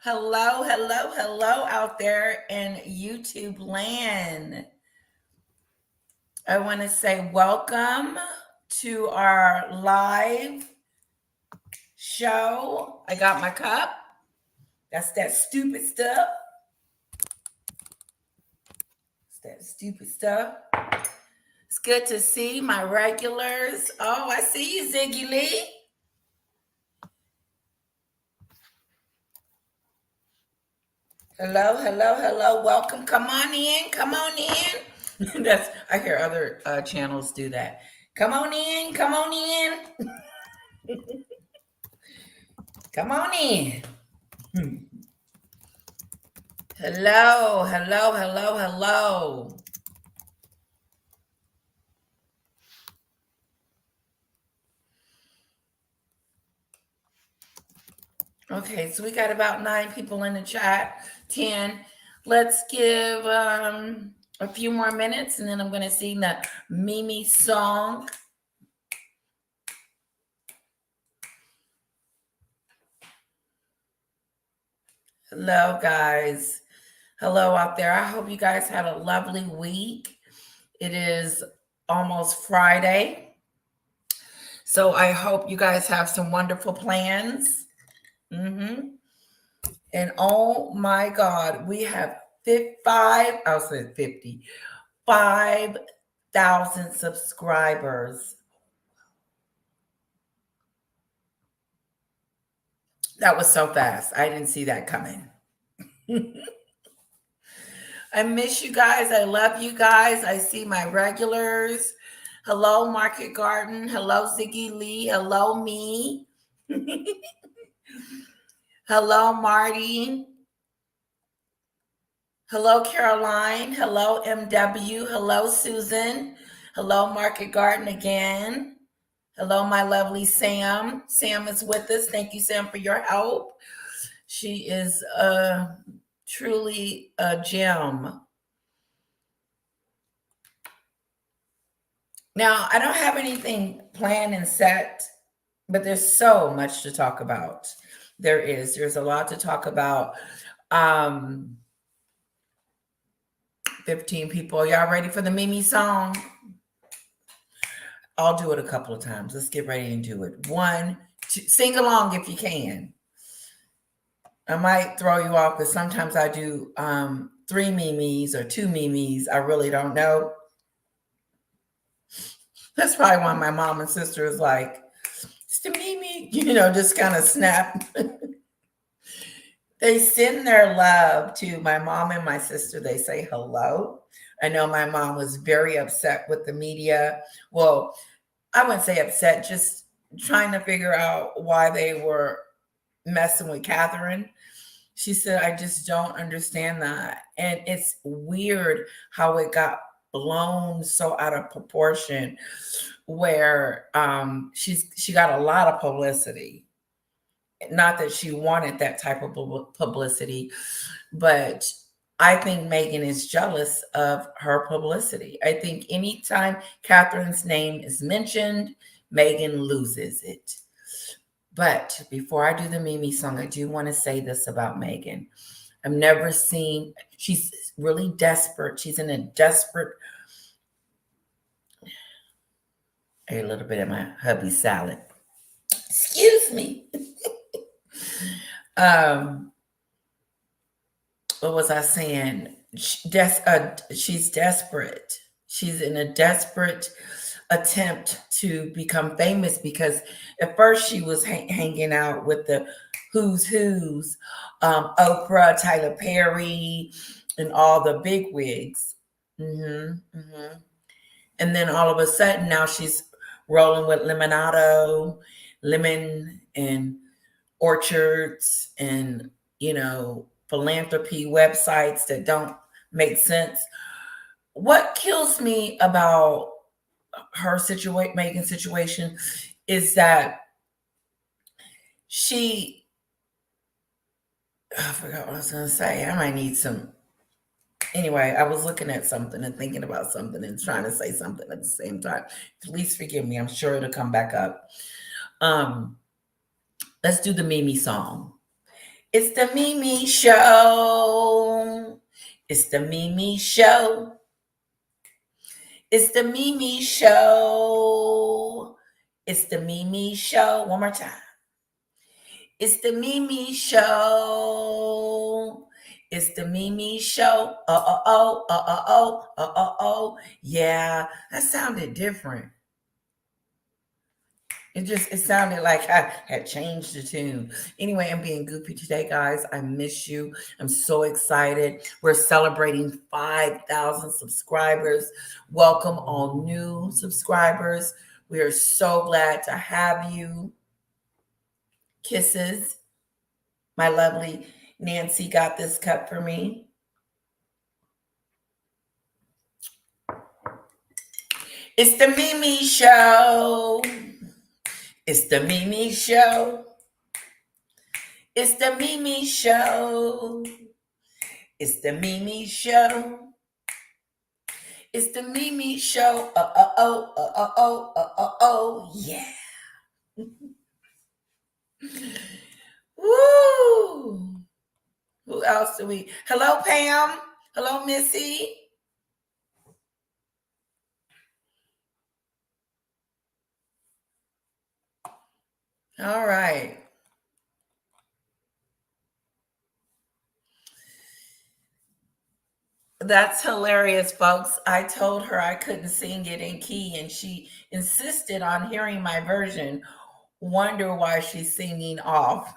Hello, hello, hello out there in YouTube land. I want to say welcome to our live show. I got my cup. That's that stupid stuff. It's that stupid stuff. It's good to see my regulars. Oh, I see you, Ziggy Lee. Hello, hello, hello. Welcome. Come on in. Come on in. I hear other channels do that. Come on in. Come on in. Come on in. Hello, hello, hello, hello. Okay, so we got about 9 people in the chat, 10. Let's give a few more minutes and then I'm going to sing the Mimi song. Hello, guys. Hello out there. I hope you guys had a lovely week. It is almost Friday. So I hope you guys have some wonderful plans. And oh my God, we have 5,000 subscribers. That was so fast. I didn't see that coming. I miss you guys. I love you guys. I see my regulars. Hello, Market Garden. Hello, Ziggy Lee. Hello, me. Hello, Marty. Hello, Caroline. Hello, MW. Hello, Susan. Hello, Market Garden again. Hello, my lovely Sam. Sam is with us. Thank you, Sam, for your help. She is truly a gem. Now, I don't have anything planned and set, but there's so much to talk about. There's a lot to talk about. 15 people. Y'all ready for the Mimi song? I'll do it a couple of times. Let's get ready and do it. 1, 2, sing along if you can. I might throw you off because sometimes I do 3 Mimis or 2 Mimis. I really don't know. That's probably why my mom and sister is like, it's the Mimi, just kind of snap. They send their love to my mom and my sister. They say hello. I know my mom was very upset with the media. Well, I wouldn't say upset, just trying to figure out why they were messing with Catherine. She said, I just don't understand that. And it's weird how it got blown so out of proportion where she got a lot of publicity. Not that she wanted that type of publicity, but I think Meghan is jealous of her publicity. I think anytime Catherine's name is mentioned, Meghan loses it. But before I do the Mimi song, I do want to say this about Meghan. I've never seen, she's really desperate. She's in a desperate, a little bit of my hubby salad. Excuse me. What was I saying? She's desperate. She's in a desperate attempt to become famous because at first she was hanging out with the who's, Oprah, Tyler Perry, and all the big wigs. And then all of a sudden now she's rolling with Lemonado, Lemon, and orchards, and philanthropy websites that don't make sense. What kills me about her Meghan's situation is that I forgot what I was going to say. I might need some. Anyway, I was looking at something and thinking about something and trying to say something at the same time. Please forgive me. I'm sure it'll come back up. Let's do the Mimi song. It's the Mimi Show. It's the Mimi Show. It's the Mimi Show. It's the Mimi Show. One more time. It's the Mimi Show. It's the Mimi Show. Oh. Yeah, that sounded different. It sounded like I had changed the tune. Anyway, I'm being goofy today, guys. I miss you. I'm so excited. We're celebrating 5,000 subscribers. Welcome all new subscribers. We are so glad to have you. Kisses. My lovely Nancy got this cup for me. It's the Mimi Show. It's the Mimi Show. It's the Mimi Show. It's the Mimi Show. It's the Mimi Show. Yeah. Woo. Who else do we? Hello, Pam. Hello, Missy. All right. That's hilarious, folks. I told her I couldn't sing it in key, and she insisted on hearing my version. Wonder why she's singing off.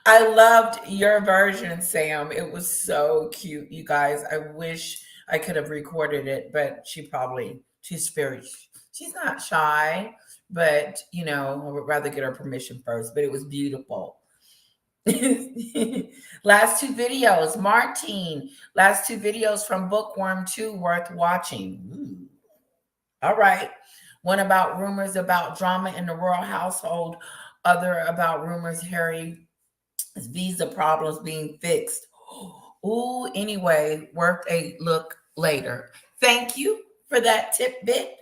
I loved your version, Sam. It was so cute, you guys. I wish I could have recorded it, but she's not shy, but I would rather get her permission first, but it was beautiful. Last two videos, Martine. Last two videos from Bookworm 2 worth watching. Ooh. All right. One about rumors about drama in the royal household. Other about rumors Harry's visa problems being fixed. Ooh, anyway, worth a look later. Thank you for that tidbit.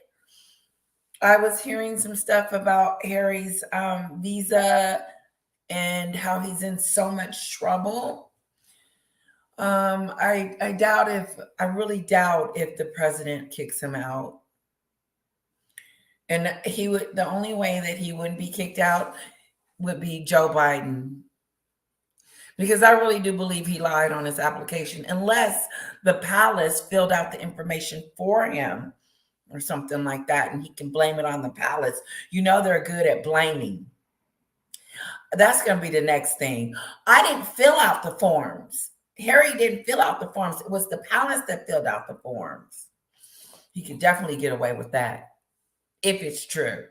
I was hearing some stuff about Harry's visa and how he's in so much trouble. I really doubt if the president kicks him out. And the only way that he wouldn't be kicked out would be Joe Biden. Because I really do believe he lied on his application, unless the palace filled out the information for him or something like that, and he can blame it on the palace. They're good at blaming. That's going to be the next thing. I didn't fill out the forms. Harry didn't fill out the forms. It was the palace that filled out the forms. He could definitely get away with that if it's true.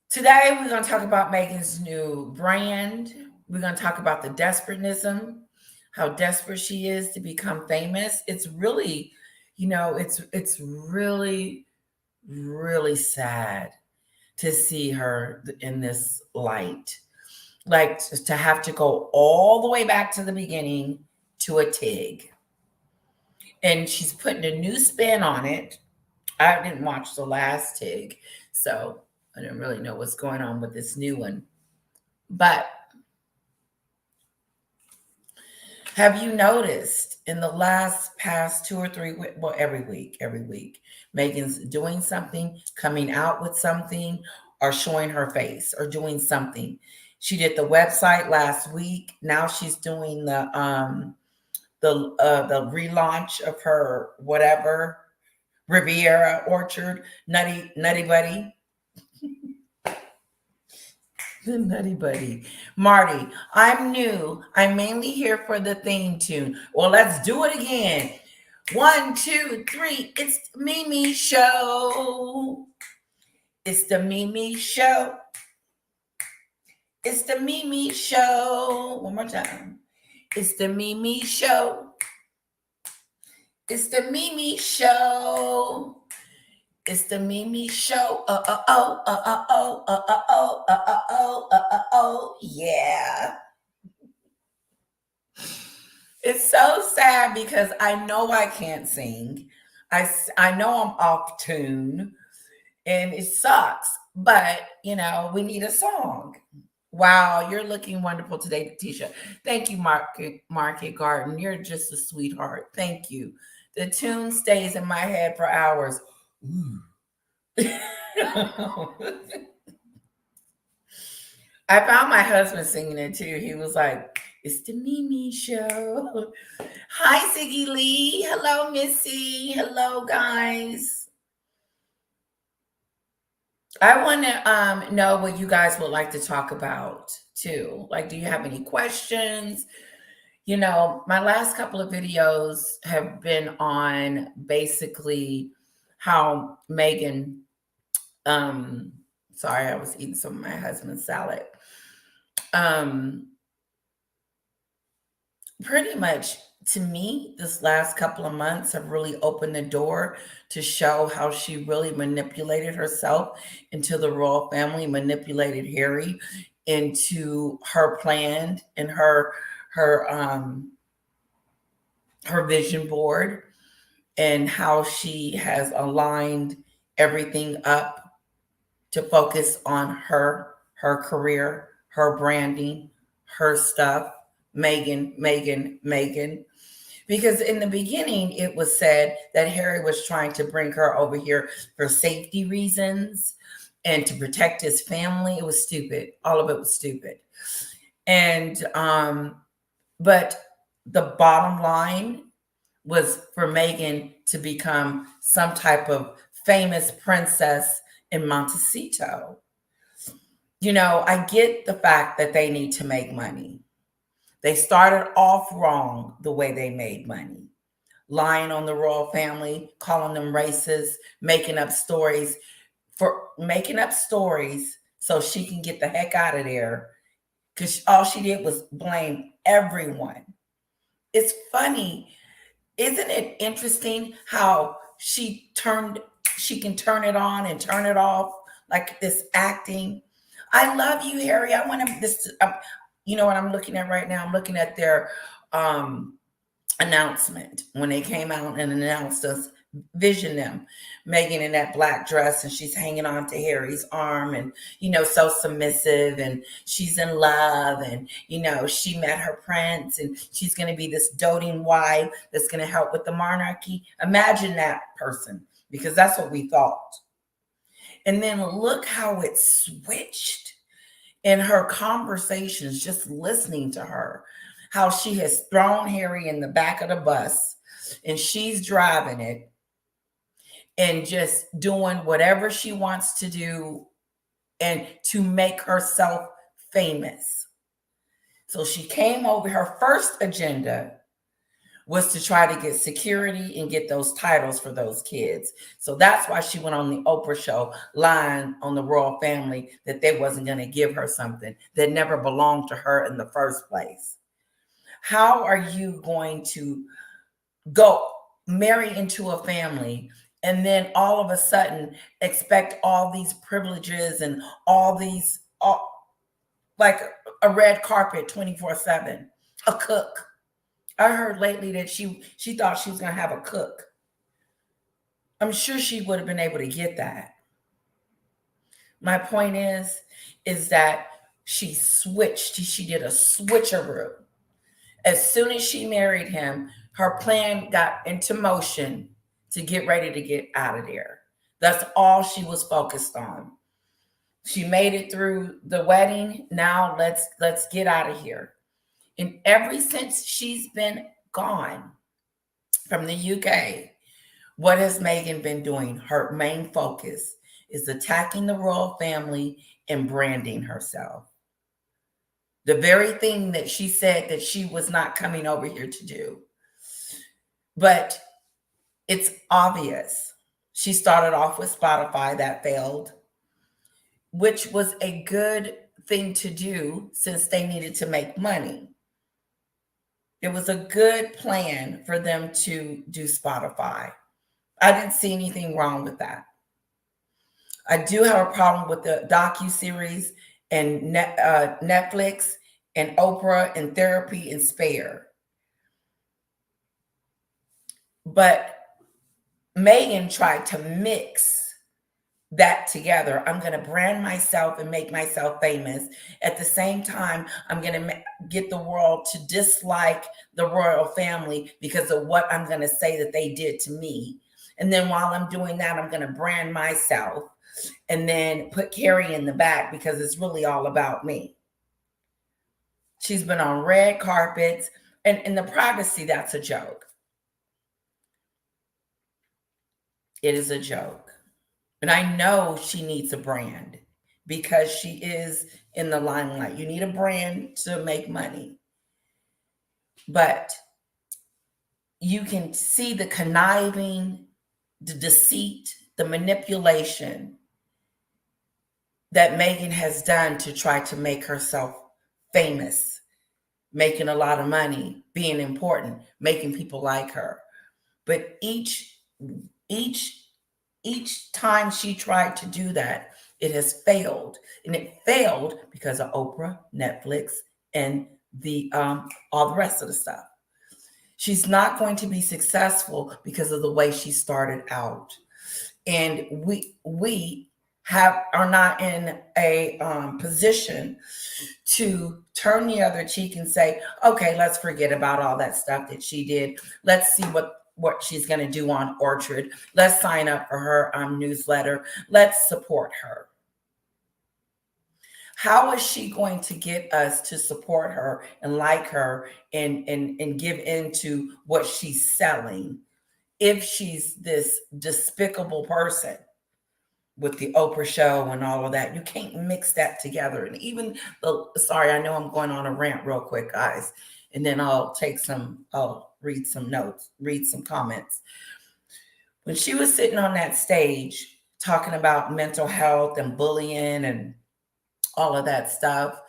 Today, we're going to talk about Meghan's new brand. We're going to talk about the desperatism, how desperate she is to become famous. It's really, it's really, really sad to see her in this light. Like to have to go all the way back to the beginning to a TIG. And she's putting a new spin on it. I didn't watch the last TIG, so I don't really know what's going on with this new one. But have you noticed in the past 2 or 3 weeks, well, every week, Meghan's doing something, coming out with something, or showing her face, or doing something. She did the website last week. Now she's doing the relaunch of her whatever Riviera Orchard Nutty Buddy. The Nutty Buddy. Marty, I'm new. I'm mainly here for the theme tune. Well, let's do it again. 1, 2, 3. It's the Mimi Show. It's the Mimi Show. It's the Mimi Show. One more time. It's the Mimi Show. It's the Mimi Show. It's the Mimi Show. Yeah. It's so sad because I know I can't sing. I know I'm off tune, and it sucks. But, we need a song. Wow, you're looking wonderful today, Tisha. Thank you, Market Garden. You're just a sweetheart. Thank you. The tune stays in my head for hours. Ooh. I found my husband singing it too. He was like, "It's the Mimi show." Hi, Ziggy Lee. Hello, Missy. Hello, guys. I want to know what you guys would like to talk about too. Like, do you have any questions? My last couple of videos have been on basically how Meghan, sorry, I was eating some of my husband's salad. Pretty much to me, this last couple of months have really opened the door to show how she really manipulated herself into the royal family, manipulated Harry into her plan and her vision board, and how she has aligned everything up to focus on her career, her branding, her stuff. Meghan. Because in the beginning, it was said that Harry was trying to bring her over here for safety reasons and to protect his family. It was stupid. All of it was stupid. And, but the bottom line was for Meghan to become some type of famous princess in Montecito. I get the fact that they need to make money. They started off wrong the way they made money. Lying on the royal family, calling them racist, making up stories so she can get the heck out of there. Because all she did was blame everyone. It's funny. Isn't it interesting how she can turn it on and turn it off, like this acting? I love you, Harry. I want this. You know what I'm looking at right now? I'm looking at their announcement when they came out and announced us, vision them, Meghan in that black dress, and she's hanging on to Harry's arm, and so submissive, and she's in love, and she met her prince, and she's going to be this doting wife that's going to help with the monarchy. Imagine that person, because that's what we thought. And then look how it switched in her conversations, just listening to her, how she has thrown Harry in the back of the bus and she's driving it and just doing whatever she wants to do and to make herself famous. So she came over, her first agenda was to try to get security and get those titles for those kids. So that's why she went on the Oprah show lying on the royal family that they wasn't going to give her something that never belonged to her in the first place. How are you going to go marry into a family and then all of a sudden expect all these privileges and all these, like a red carpet 24/7, a cook? I heard lately that she thought she was going to have a cook. I'm sure she would have been able to get that. My point is that she switched. She did a switcheroo. As soon as she married him, her plan got into motion to get ready to get out of there. That's all she was focused on. She made it through the wedding. Now let's get out of here. And ever since she's been gone from the UK, what has Meghan been doing? Her main focus is attacking the royal family and branding herself. The very thing that she said that she was not coming over here to do. But it's obvious. She started off with Spotify, that failed, which was a good thing to do since they needed to make money. It was a good plan for them to do Spotify. I didn't see anything wrong with that. I do have a problem with the docuseries and Netflix and Oprah and Therapy and Spare. But Meghan tried to mix that together. I'm going to brand myself and make myself famous. At the same time, I'm going to get the world to dislike the royal family because of what I'm going to say that they did to me. And then while I'm doing that, I'm going to brand myself and then put Carrie in the back because it's really all about me. She's been on red carpets, and the privacy, that's a joke. It is a joke. And I know she needs a brand because she is in the limelight. You need a brand to make money. But you can see the conniving, the deceit, the manipulation that Meghan has done to try to make herself famous, making a lot of money, being important, making people like her. But each time she tried to do that, it has failed. And it failed because of Oprah, Netflix, and the all the rest of the stuff. She's not going to be successful because of the way she started out. And we are not in a position to turn the other cheek and say, okay, let's forget about all that stuff that she did. Let's see what she's going to do on Orchard. Let's sign up for her newsletter. Let's support her. How is she going to get us to support her and like her and give into what she's selling if she's this despicable person with the Oprah show and all of that? You can't mix that together. And even sorry, I know I'm going on a rant real quick, guys, and then I'll read some notes, read some comments. When she was sitting on that stage talking about mental health and bullying and all of that stuff,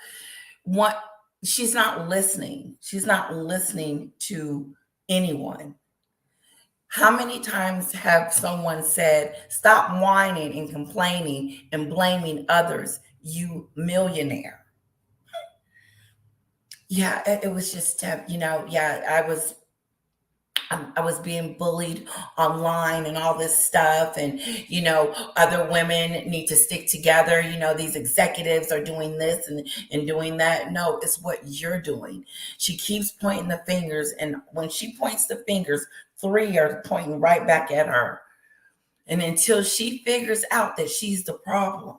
she's not listening. She's not listening to anyone. How many times have someone said, stop whining and complaining and blaming others, you millionaire? Yeah, it was just, I was being bullied online and all this stuff. And, other women need to stick together. These executives are doing this and doing that. No, it's what you're doing. She keeps pointing the fingers. And when she points the fingers, 3 are pointing right back at her. And until she figures out that she's the problem,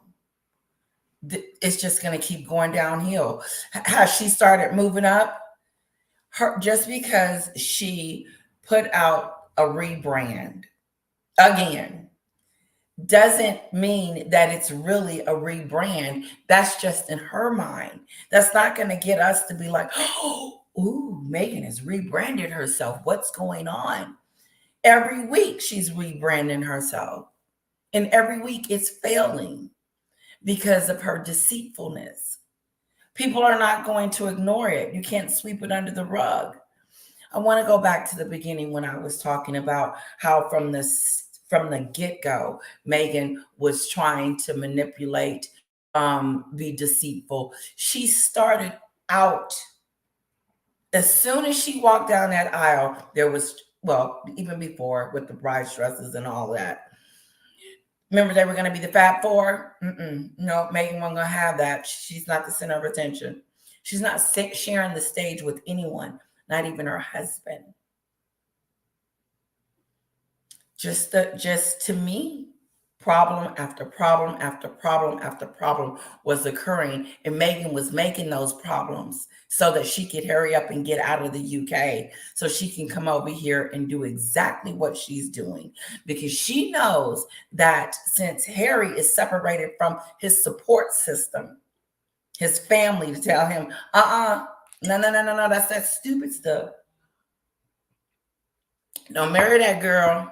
it's just going to keep going downhill. How she started moving up, just because she put out a rebrand again doesn't mean that it's really a rebrand. That's just in her mind. That's not going to get us to be like, oh, ooh, Meghan has rebranded herself. What's going on? Every week she's rebranding herself. And every week it's failing because of her deceitfulness. People are not going to ignore it. You can't sweep it under the rug. I want to go back to the beginning when I was talking about how from the get-go, Meghan was trying to manipulate, be deceitful. She started out, as soon as she walked down that aisle, there was, well, even before with the bride dresses and all that. Remember, they were going to be the Fab Four? No, Meghan wasn't going to have that. She's not the center of attention. She's not sharing the stage with anyone, not even her husband. Just to me, problem after problem after problem after problem was occurring, and Meghan was making those problems so that she could hurry up and get out of the UK so she can come over here and do exactly what she's doing, because she knows that since Harry is separated from his support system, his family, to tell him, no, that's that stupid stuff. Don't marry that girl.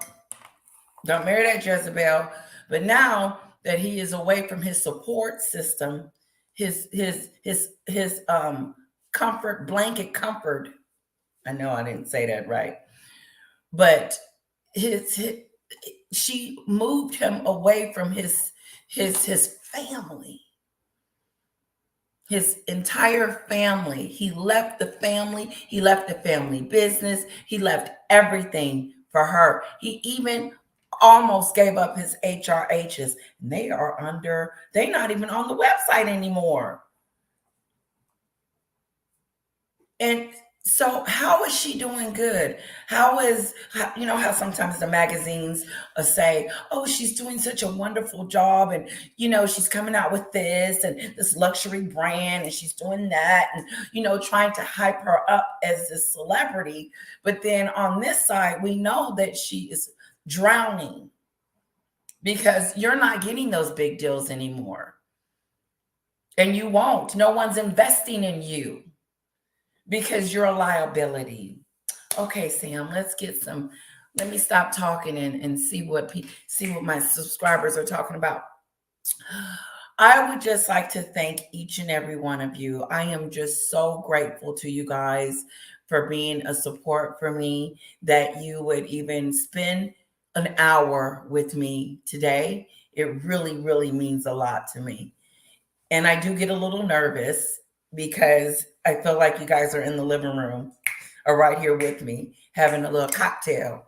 Don't marry that Jezebel. But now that he is away from his support system, his comfort, blanket comfort. I know I didn't say that right. But she moved him away from his family. His entire family. He left the family. He left the family business. He left everything for her. He even almost gave up his HRHs. And they're not even on the website anymore. And so how is she doing good? How sometimes the magazines say, oh, she's doing such a wonderful job. And, she's coming out with this and this luxury brand and she's doing that and, trying to hype her up as a celebrity. But then on this side, we know that she is drowning because you're not getting those big deals anymore. And you won't. No one's investing in you because you're a liability. Okay, Sam, let me stop talking and see what my subscribers are talking about. I would just like to thank each and every one of you. I am just so grateful to you guys for being a support for me, that you would even spend an hour with me today. It really, really means a lot to me. And I do get a little nervous because I feel like you guys are in the living room or right here with me having a little cocktail.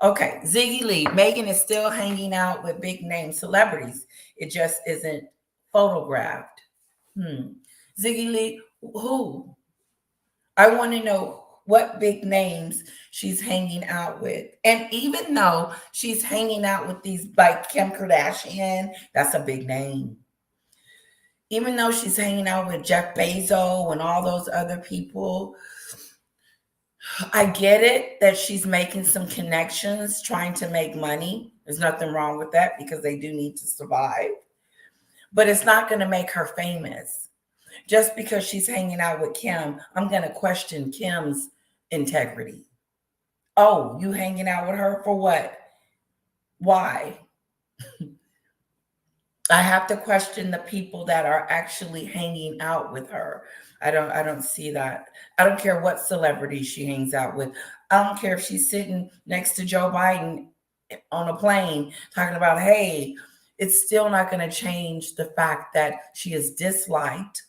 Okay, Ziggy Lee. Meghan is still hanging out with big name celebrities. It just isn't photographed. Ziggy Lee, who? I want to know what big names she's hanging out with. And even though she's hanging out with these, like Kim Kardashian, that's a big name. Even though she's hanging out with Jeff Bezos and all those other people, I get it that she's making some connections, trying to make money. There's nothing wrong with that because they do need to survive. But it's not going to make her famous. Just because she's hanging out with Kim, I'm going to question Kim's integrity. Oh, you hanging out with her for what? Why? I have to question the people that are actually hanging out with her. I don't see that. I don't care what celebrity she hangs out with. I don't care if she's sitting next to Joe Biden on a plane talking about, hey, it's still not going to change the fact that she is disliked.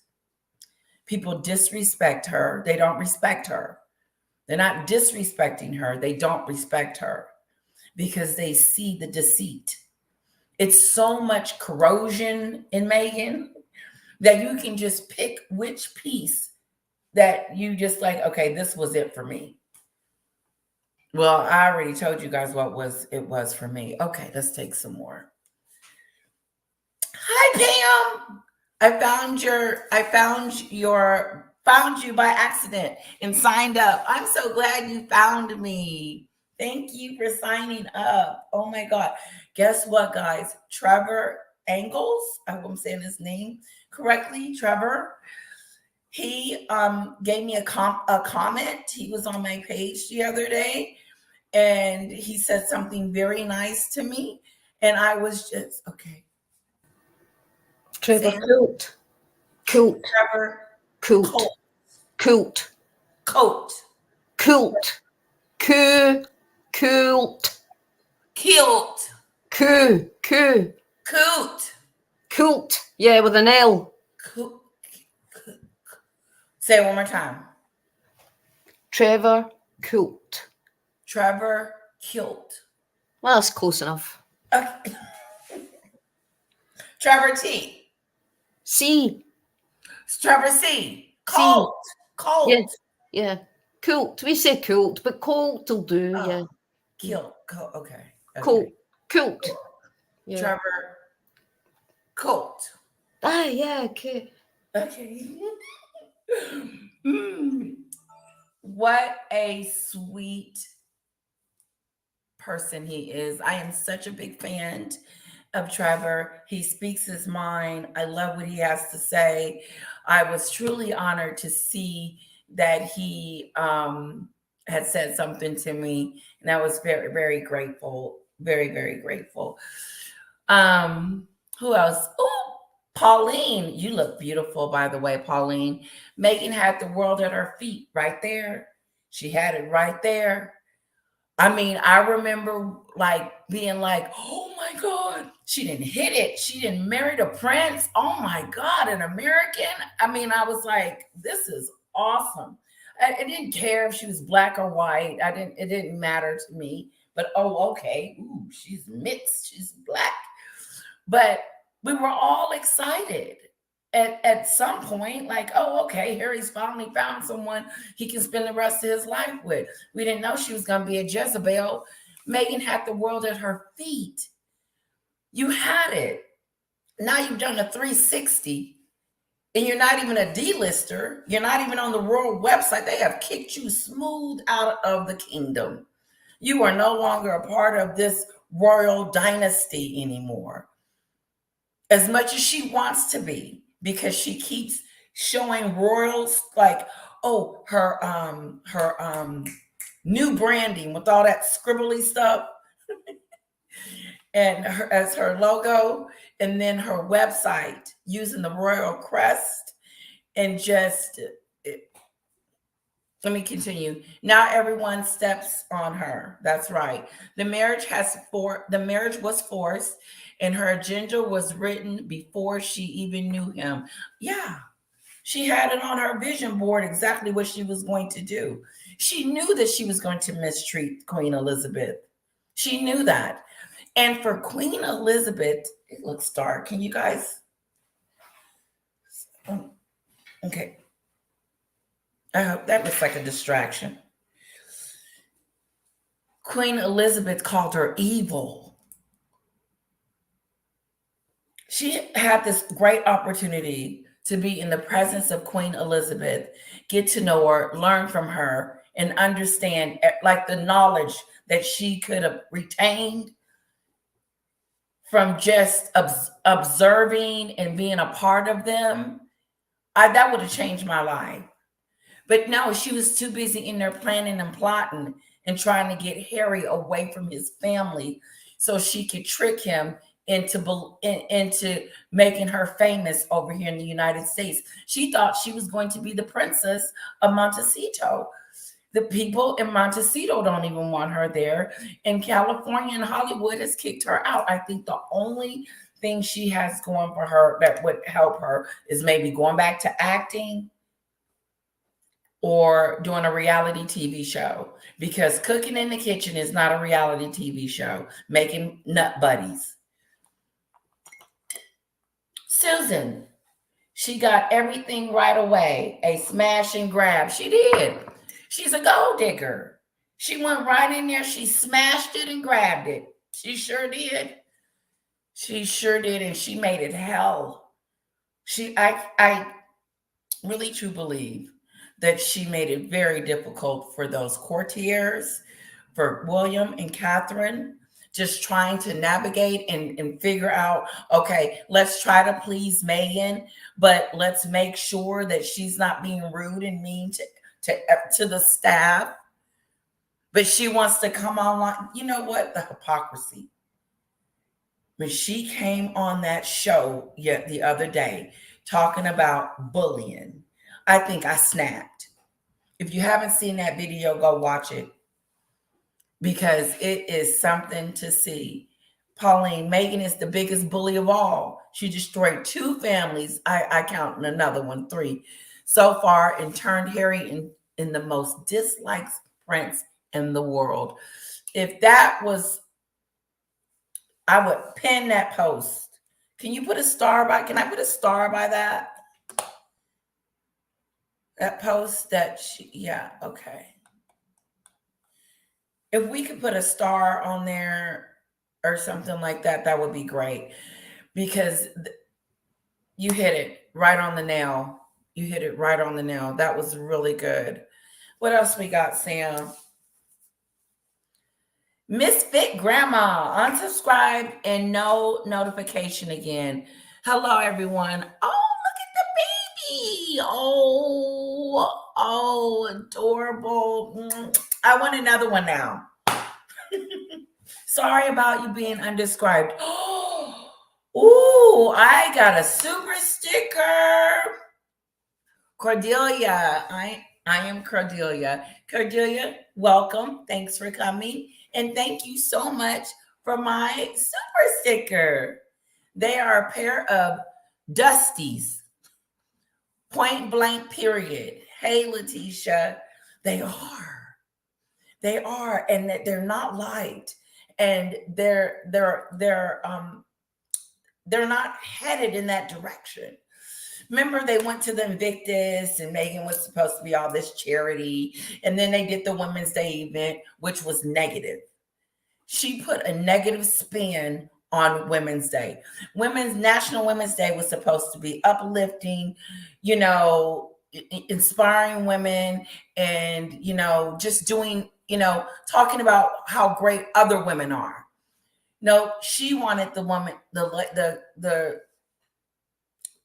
People disrespect her. They don't respect her. They're not disrespecting her. They don't respect her because they see the deceit. It's so much corrosion in Meghan that you can just pick which piece that you just like, okay, this was it for me. Well, I already told you guys it was for me. Okay, let's take some more. Hi, Pam. I found you by accident and signed up. I'm so glad you found me. Thank you for signing up. Oh my God. Guess what, guys? Trevor Angles, I hope I'm saying his name correctly. Trevor, he gave me a comment. He was on my page the other day and he said something very nice to me. And I was just, okay. Trevor Colt. Trevor Colt. Colt. Colt. Colt. Colt. Colt. Kilt. Coot. Coot. Colt. Yeah, with an L. Coot. Say it one more time. Trevor Colt. Trevor Kilt. Well, that's close enough. Okay. Trevor T. C. Trevor C. Colt. Colt. Yes. Yeah. Colt. We say Colt, but Colt will do. Oh, yeah. Kilt. Okay. Colt. Yeah. Trevor Colt. Ah, yeah. Okay. Okay. What a sweet person he is. I am such a big fan of Trevor. He speaks his mind. I love what he has to say. I was truly honored to see that he had said something to me, and I was very, very grateful. Very, very grateful. Who else? Oh, Pauline. You look beautiful, by the way, Pauline. Meghan had the world at her feet right there. She had it right there. I mean, I remember being like, oh my God, she didn't hit it. She didn't marry the prince. Oh my God, an American. I mean, I was like, this is awesome. I didn't care if she was black or white. It didn't matter to me. But oh, okay. Ooh, she's mixed. She's black. But we were all excited at some point, like, oh, okay, Harry's finally found someone he can spend the rest of his life with. We didn't know she was going to be a Jezebel. Meghan had the world at her feet. You had it. Now you've done a 360, and you're not even a D-lister. You're not even on the royal website. They have kicked you smooth out of the kingdom. You are no longer a part of this royal dynasty anymore, as much as she wants to be, because she keeps showing royals like, oh, her new branding with all that scribbly stuff and as her logo, and then her website using the royal crest, and just let me continue. Now everyone steps on her. That's right. The marriage was forced, and her agenda was written before she even knew him. Yeah. She had it on her vision board exactly what she was going to do. She knew that she was going to mistreat Queen Elizabeth. She knew that. And for Queen Elizabeth, it looks dark. Can you guys? Okay. I hope that looks like a distraction. Queen Elizabeth called her evil. She had this great opportunity to be in the presence of Queen Elizabeth, get to know her, learn from her, and understand like the knowledge that she could have retained from just observing and being a part of them. That would have changed my life. But no, she was too busy in there planning and plotting and trying to get Harry away from his family so she could trick him into making her famous over here in the United States. She thought she was going to be the princess of Montecito. The people in Montecito don't even want her there. And California and Hollywood has kicked her out. I think the only thing she has going for her that would help her is maybe going back to acting or doing a reality TV show, because cooking in the kitchen is not a reality TV show. Making nut buddies. Susan, she got everything right away. A smash and grab. She did. She's a gold digger. She went right in there. She smashed it and grabbed it. She sure did. She sure did. And she made it hell. I really truly believe that she made it very difficult for those courtiers, for William and Catherine, just trying to navigate and figure out, okay, let's try to please Meghan, but let's make sure that she's not being rude and mean to the staff. But she wants to come online. You know what? The hypocrisy. When she came on that show the other day talking about bullying, I think I snapped. If you haven't seen that video, go watch it, because it is something to see. Pauline, Meghan is the biggest bully of all. She destroyed 2 families. I count another one, 3 so far, and turned Harry in the most disliked prince in the world. If that was, I would pin that post. Can you put a star by? Can I put a star by that? That post that yeah, okay. If we could put a star on there or something like that, that would be great, because you hit it right on the nail. You hit it right on the nail. That was really good. What else we got, Sam? Misfit Grandma, unsubscribe and no notification again. Hello, everyone. Oh, look at the baby. Oh, adorable. I want another one now. Sorry about you being undescribed. Oh, I got a super sticker. Cordelia, I am Cordelia. Cordelia, welcome. Thanks for coming. And thank you so much for my super sticker. They are a pair of Dusties. Point blank period. Hey, Letitia. They are. They are, and that they're not liked, and they're not headed in that direction. Remember, they went to the Invictus, and Meghan was supposed to be all this charity, and then they did the Women's Day event, which was negative. She put a negative spin on Women's Day. National Women's Day was supposed to be uplifting, inspiring women, and just doing, talking about how great other women are. No, she wanted the woman, the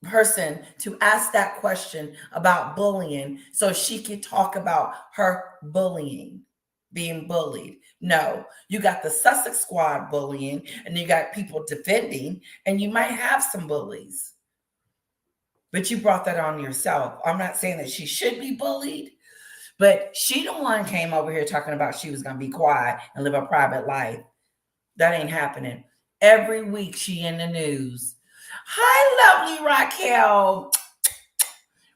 person to ask that question about bullying so she could talk about her bullying, being bullied. No, you got the Sussex squad bullying, and you got people defending, and you might have some bullies, but you brought that on yourself. I'm not saying that she should be bullied, but she the one came over here talking about she was going to be quiet and live a private life. That ain't happening. Every week she in the news. Hi, lovely Raquel.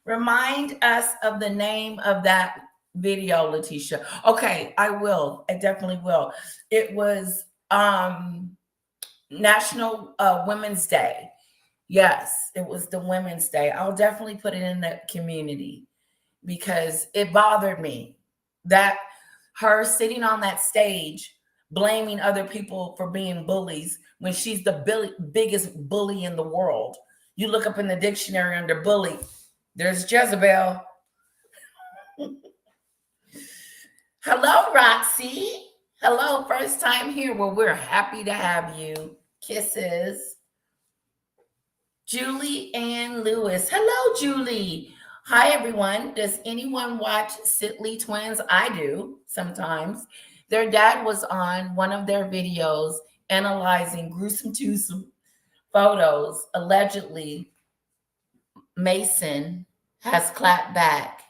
Remind us of the name of that video, Letitia. Okay, I will. I definitely will. It was National Women's Day. Yes, it was the Women's Day. I'll definitely put it in the community because it bothered me that her sitting on that stage blaming other people for being bullies when she's the biggest bully in the world. You look up in the dictionary under bully, there's Jezebel. Hello, Roxy. Hello, first time here. Well, we're happy to have you. Kisses. Julie Ann Lewis. Hello, Julie. Hi, everyone. Does anyone watch Sitley Twins? I do sometimes. Their dad was on one of their videos analyzing gruesome twosome photos. Allegedly, Mason has clapped back.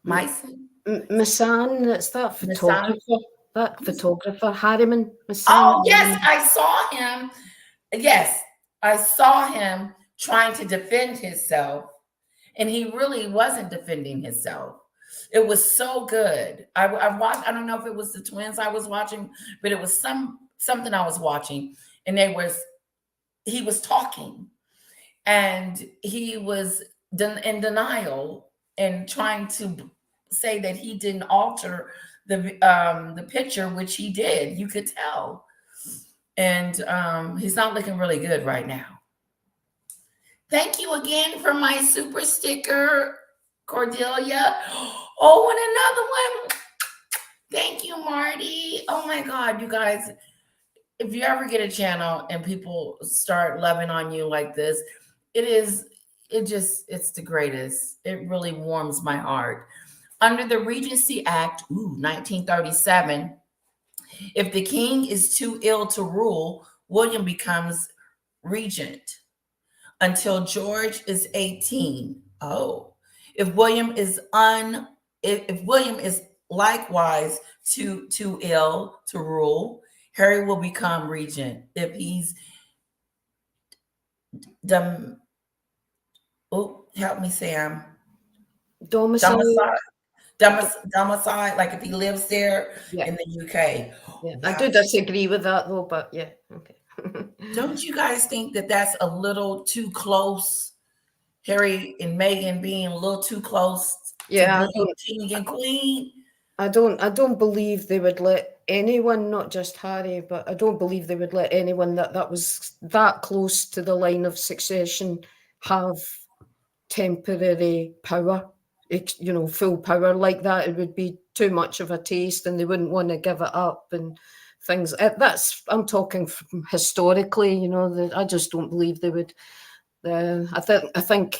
Mason? Masan, that's that photographer. Masan? That photographer, Harriman. Masan. Oh, yes, I saw him. Yes, I saw him trying to defend himself, and he really wasn't defending himself. It was so good. I watched. I don't know if it was the twins I was watching, but it was something I was watching, and he was talking, and he was in denial and trying to say that he didn't alter the picture, which he did. You could tell, and he's not looking really good right now. Thank you again for my super sticker, Cordelia. Oh, and another one. Thank you, Marty. Oh my God, you guys, if you ever get a channel and people start loving on you like this, it's the greatest. It really warms my heart. Under the Regency Act, 1937, if the king is too ill to rule, William becomes regent until George is 18. Oh, if William is likewise too ill to rule, Harry will become regent. If he's help me, Sam. Domicile, like if he lives there in the UK. Yeah, I do disagree with that though, but yeah, okay. Don't you guys think that that's a little too close? Harry and Meghan being a little too close to being king and queen? I don't believe they would let anyone, not just Harry, but I don't believe they would let anyone that was that close to the line of succession have temporary power, full power like that. It would be too much of a taste and they wouldn't want to give it up and things. I'm talking historically, I just don't believe they would. I think,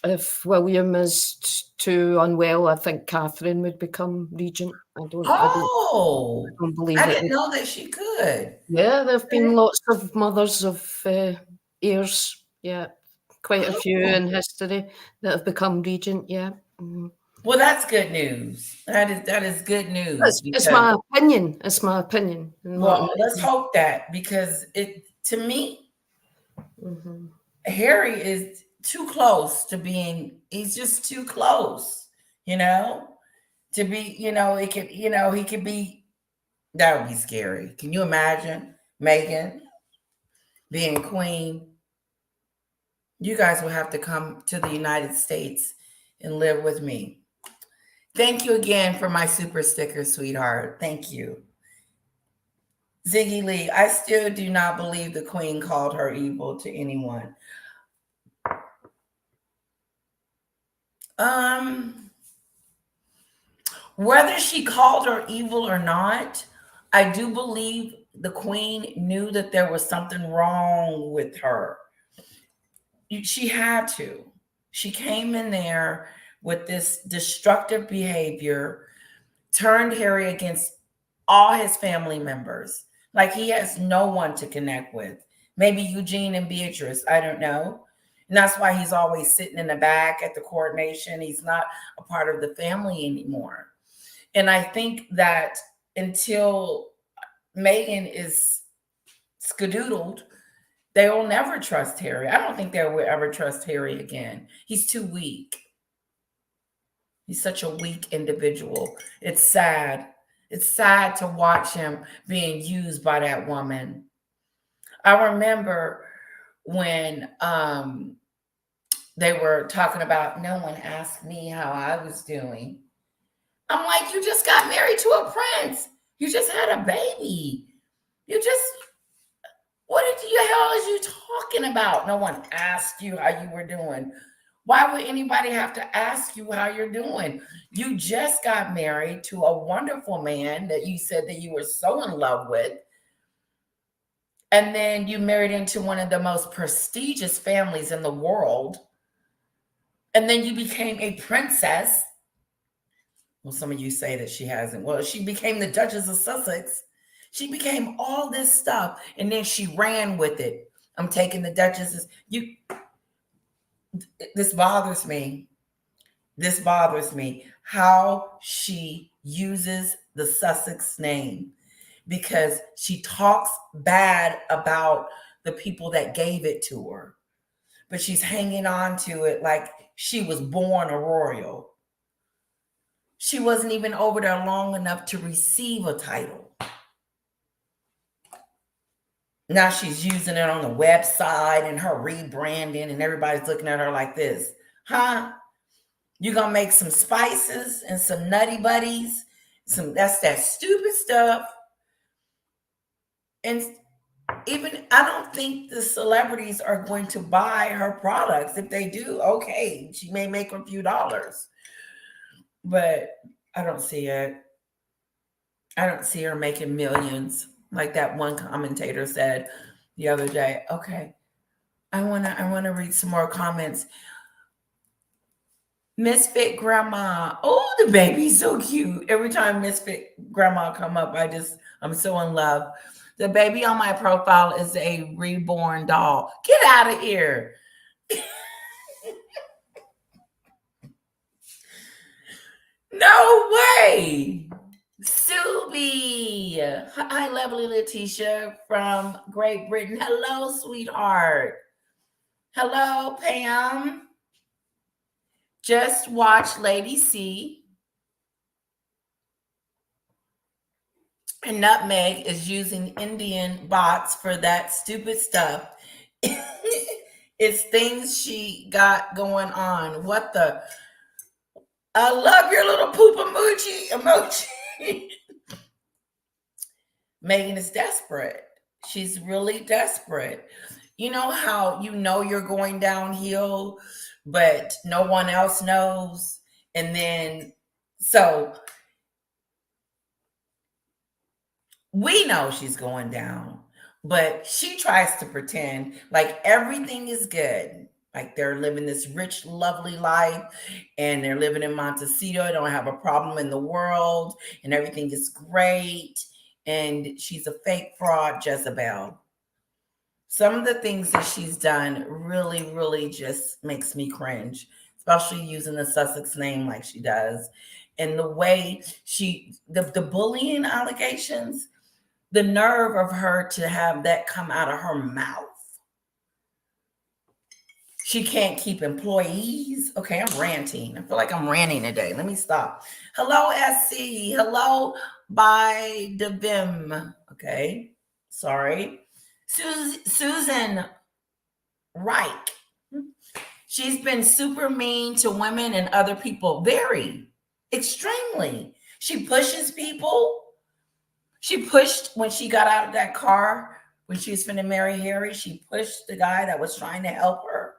if William is too unwell, I think Catherine would become regent. I don't believe it. I didn't know that she could. Yeah, there have been lots of mothers of heirs. Yeah, quite a few in history that have become regent. Yeah. Mm-hmm. Well, that's good news. That is good news. It's my opinion. It's my opinion. Well, let's hope that, because to me, Harry is too close to being, he's just too close, to be, it could, he could be, that would be scary. Can you imagine Meghan being queen? You guys will have to come to the United States and live with me. Thank you again for my super sticker, sweetheart. Thank you. Ziggy Lee, I still do not believe the queen called her evil to anyone. Whether she called her evil or not, I do believe the queen knew that there was something wrong with her. She had to. She came in there with this destructive behavior, turned Harry against all his family members. Like he has no one to connect with. Maybe Eugene and Beatrice, I don't know. And that's why he's always sitting in the back at the coronation. He's not a part of the family anymore. And I think that until Meghan is skedoodled, they will never trust Harry. I don't think they will ever trust Harry again. He's too weak. He's such a weak individual. It's sad. It's sad to watch him being used by that woman. I remember when they were talking about, no one asked me how I was doing. I'm like, you just got married to a prince. You just had a baby. What the hell is you talking about? No one asked you how you were doing. Why would anybody have to ask you how you're doing? You just got married to a wonderful man that you said that you were so in love with. And then you married into one of the most prestigious families in the world. And then you became a princess. Well, some of you say that she hasn't. Well, she became the Duchess of Sussex. She became all this stuff. And then she ran with it. I'm taking the Duchesses. This bothers me. This bothers me. How she uses the Sussex name. Because she talks bad about the people that gave it to her. But she's hanging on to it like she was born a royal. She wasn't even over there long enough to receive a title. Now she's using it on the website and her rebranding, and everybody's looking at her like this. Huh? You gonna make some spices and some nutty buddies? That's that stupid stuff. And even I don't think the celebrities are going to buy her products. If they do, okay, she may make a few dollars. But I don't see it. I don't see her making millions, like that one commentator said the other day. Okay, I wanna read some more comments. Misfit Grandma. Oh, the baby's so cute. Every time Misfit Grandma come up, I'm so in love. The baby on my profile is a reborn doll. Get out of here. No way. Subi. Hi, lovely Letitia from Great Britain. Hello, sweetheart. Hello, Pam. Just watch Lady C. And Nutmeg is using Indian bots for that stupid stuff. It's things she got going on. What the? I love your little poop emoji. Meghan is desperate. She's really desperate. You know how you're going downhill, but no one else knows? And then, so we know she's going down, but she tries to pretend like everything is good. Like they're living this rich, lovely life and they're living in Montecito, don't have a problem in the world and everything is great. And she's a fake fraud Jezebel. Some of the things that she's done really, really just makes me cringe, especially using the Sussex name like she does. And the way the bullying allegations, the nerve of her to have that come out of her mouth. She can't keep employees. Okay, I'm ranting. I feel like I'm ranting today. Let me stop. Hello, SC. Hello, by Devim. Okay, sorry. Susan Reich. She's been super mean to women and other people. Very, extremely. She pushes people. She pushed when she got out of that car when she was finna marry Harry. She pushed the guy that was trying to help her.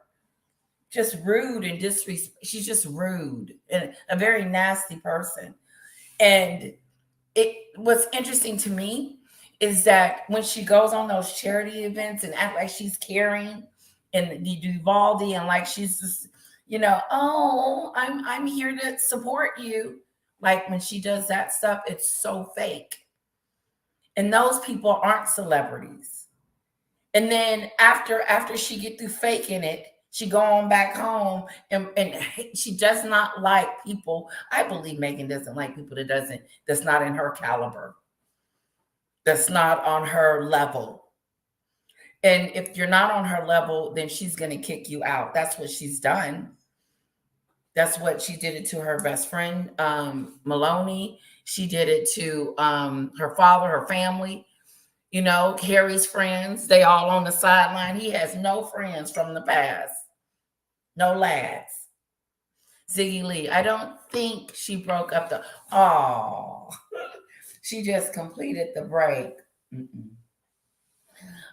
Just rude and disrespect. She's just rude and a very nasty person. And what's interesting to me is that when she goes on those charity events and act like she's caring and the Uvalde and like she's just, oh, I'm here to support you. Like when she does that stuff, it's so fake. And those people aren't celebrities. And then after she get through faking it, she go on back home and she does not like people. I believe Meghan doesn't like people that's not in her caliber, that's not on her level. And if you're not on her level, then she's going to kick you out. That's what she's done. That's what she did it to her best friend, Maloney. She did it to her father, her family. Harry's friends, they all on the sideline. He has no friends from the past. No lads. Ziggy Lee, I don't think she broke up she just completed the break.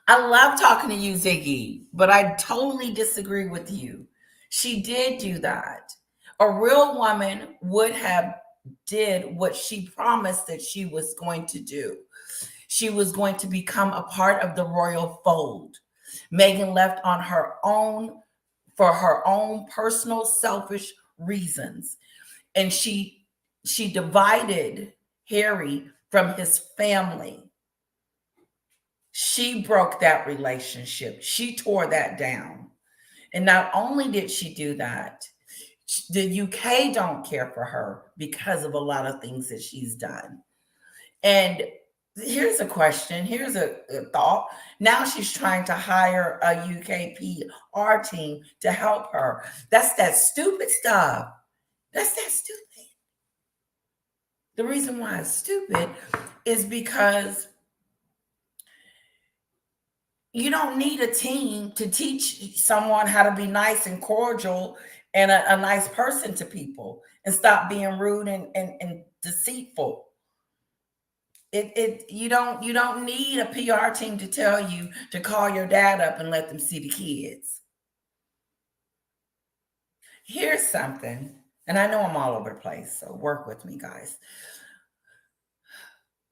I love talking to you, Ziggy, but I totally disagree with you. She did do that. A real woman would have did what she promised that she was going to do. She was going to become a part of the royal fold. Meghan left on her own for her own personal selfish reasons. And she divided Harry from his family. She broke that relationship. She tore that down. And not only did she do that, the UK don't care for her because of a lot of things that she's done. And here's a question. Here's a thought. Now she's trying to hire a UK PR team to help her. That's that stupid stuff. That's that stupid. The reason why it's stupid is because you don't need a team to teach someone how to be nice and cordial and a nice person to people and stop being rude and deceitful. You don't need a PR team to tell you to call your dad up and let them see the kids. Here's something, and I know I'm all over the place, so work with me, guys.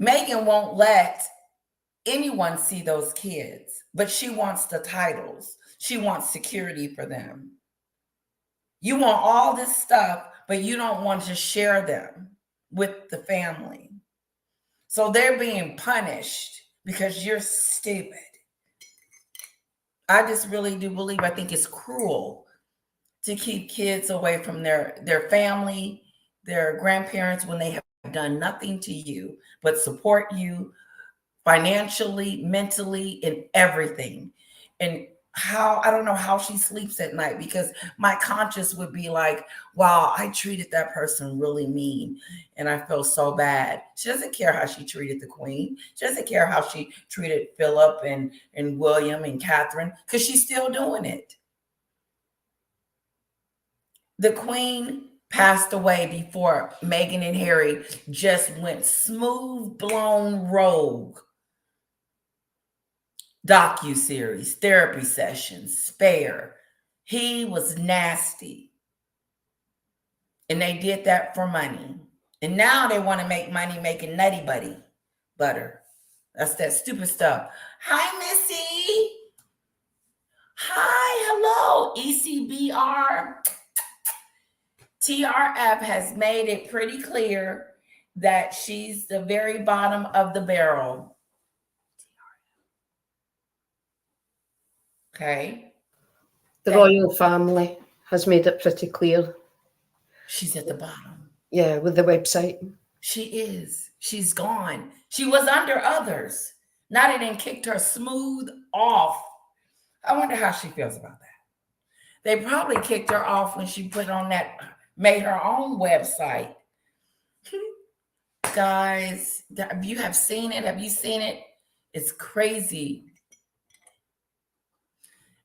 Meghan won't let anyone see those kids, but she wants the titles. She wants security for them. You want all this stuff, but you don't want to share them with the family. So they're being punished because you're stupid. I just really do believe, I think it's cruel to keep kids away from their family, their grandparents, when they have done nothing to you but support you financially, mentally, and everything. And I don't know how she sleeps at night, because my conscience would be like, wow, I treated that person really mean and I feel so bad. She doesn't care how she treated the Queen. She doesn't care how she treated Philip and William and Catherine, because she's still doing it. The Queen passed away before Meghan and Harry just went smooth blown rogue. Docu-series, therapy sessions, Spare. He was nasty. And they did that for money. And now they want to make money making Nutty Buddy butter. That's that stupid stuff. Hi, Missy. Hi, hello. ECBR. TRF has made it pretty clear that she's the very bottom of the barrel. Okay. The royal family has made it pretty clear. She's at the bottom. Yeah, with the website. She is. She's gone. She was under others. Now they done kicked her smooth off. I wonder how she feels about that. They probably kicked her off when she made her own website. Guys, you have seen it? Have you seen it? It's crazy.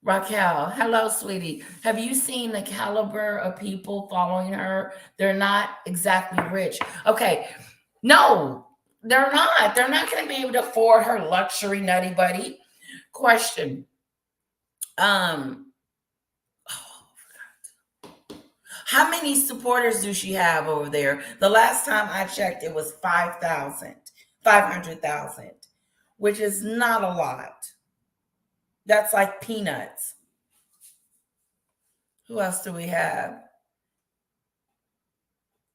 Raquel, hello, sweetie. Have you seen the caliber of people following her? They're not exactly rich. Okay, no, they're not. They're not going to be able to afford her luxury nutty buddy. Question. How many supporters does she have over there? The last time I checked, it was 500,000, which is not a lot. That's like peanuts. Who else do we have?